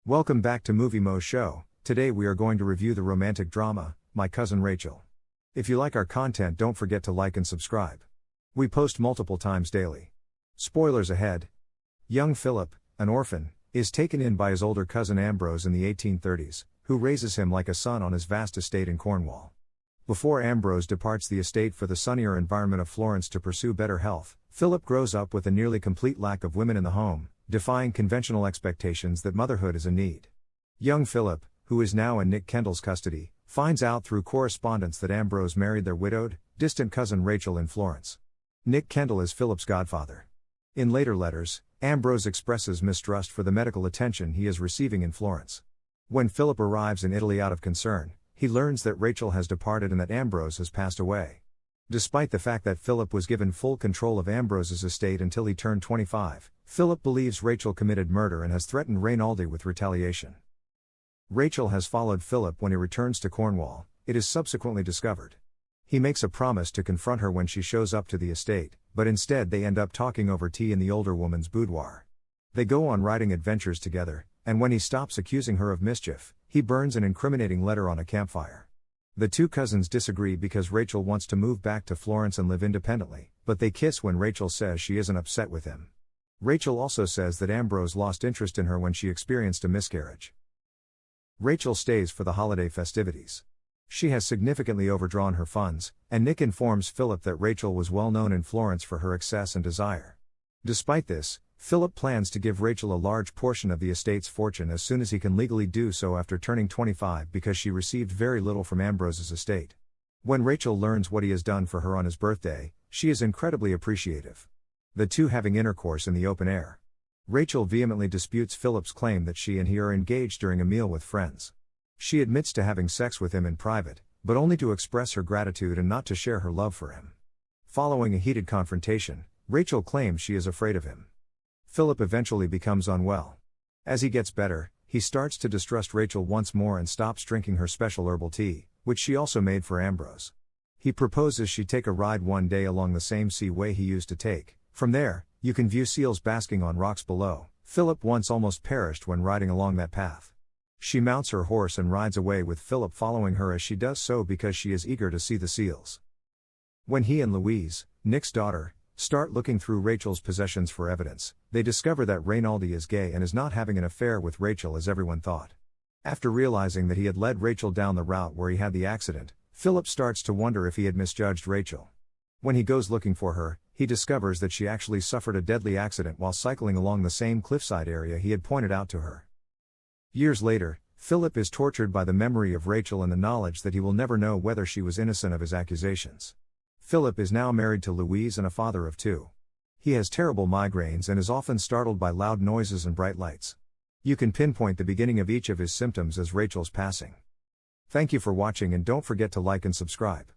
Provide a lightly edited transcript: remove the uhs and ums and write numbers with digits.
Welcome back to Movie Moshow. Today we are going to review the romantic drama, My Cousin Rachel. If you like our content, don't forget to like and subscribe. We post multiple times daily. Spoilers ahead. Young Philip, an orphan, is taken in by his older cousin Ambrose in the 1830s, who raises him like a son on his vast estate in Cornwall. Before Ambrose departs the estate for the sunnier environment of Florence to pursue better health, Philip grows up with a nearly complete lack of women in the home, defying conventional expectations that motherhood is a need. Young Philip, who is now in Nick Kendall's custody, finds out through correspondence that Ambrose married their widowed, distant cousin Rachel in Florence. Nick Kendall is Philip's godfather. In later letters, Ambrose expresses mistrust for the medical attention he is receiving in Florence. When Philip arrives in Italy out of concern, he learns that Rachel has departed and that Ambrose has passed away. Despite the fact that Philip was given full control of Ambrose's estate until he turned 25, Philip believes Rachel committed murder and has threatened Reynaldi with retaliation. Rachel has followed Philip when he returns to Cornwall, it is subsequently discovered. He makes a promise to confront her when she shows up to the estate, but instead they end up talking over tea in the older woman's boudoir. They go on riding adventures together, and when he stops accusing her of mischief, he burns an incriminating letter on a campfire. The two cousins disagree because Rachel wants to move back to Florence and live independently, but they kiss when Rachel says she isn't upset with him. Rachel also says that Ambrose lost interest in her when she experienced a miscarriage. Rachel stays for the holiday festivities. She has significantly overdrawn her funds, and Nick informs Philip that Rachel was well known in Florence for her excess and desire. Despite this, Philip plans to give Rachel a large portion of the estate's fortune as soon as he can legally do so after turning 25 because she received very little from Ambrose's estate. When Rachel learns what he has done for her on his birthday, she is incredibly appreciative. The two having intercourse in the open air. Rachel vehemently disputes Philip's claim that she and he are engaged during a meal with friends. She admits to having sex with him in private, but only to express her gratitude and not to share her love for him. Following a heated confrontation, Rachel claims she is afraid of him. Philip eventually becomes unwell. As he gets better, he starts to distrust Rachel once more and stops drinking her special herbal tea, which she also made for Ambrose. He proposes she take a ride one day along the same seaway he used to take. From there, you can view seals basking on rocks below. Philip once almost perished when riding along that path. She mounts her horse and rides away with Philip following her as she does so because she is eager to see the seals. When he and Louise, Nick's daughter, start looking through Rachel's possessions for evidence, they discover that Reynaldi is gay and is not having an affair with Rachel as everyone thought. After realizing that he had led Rachel down the route where he had the accident, Philip starts to wonder if he had misjudged Rachel. When he goes looking for her, he discovers that she actually suffered a deadly accident while cycling along the same cliffside area he had pointed out to her. Years later, Philip is tortured by the memory of Rachel and the knowledge that he will never know whether she was innocent of his accusations. Philip is now married to Louise and a father of two. He has terrible migraines and is often startled by loud noises and bright lights. You can pinpoint the beginning of each of his symptoms as Rachel's passing. Thank you for watching and don't forget to like and subscribe.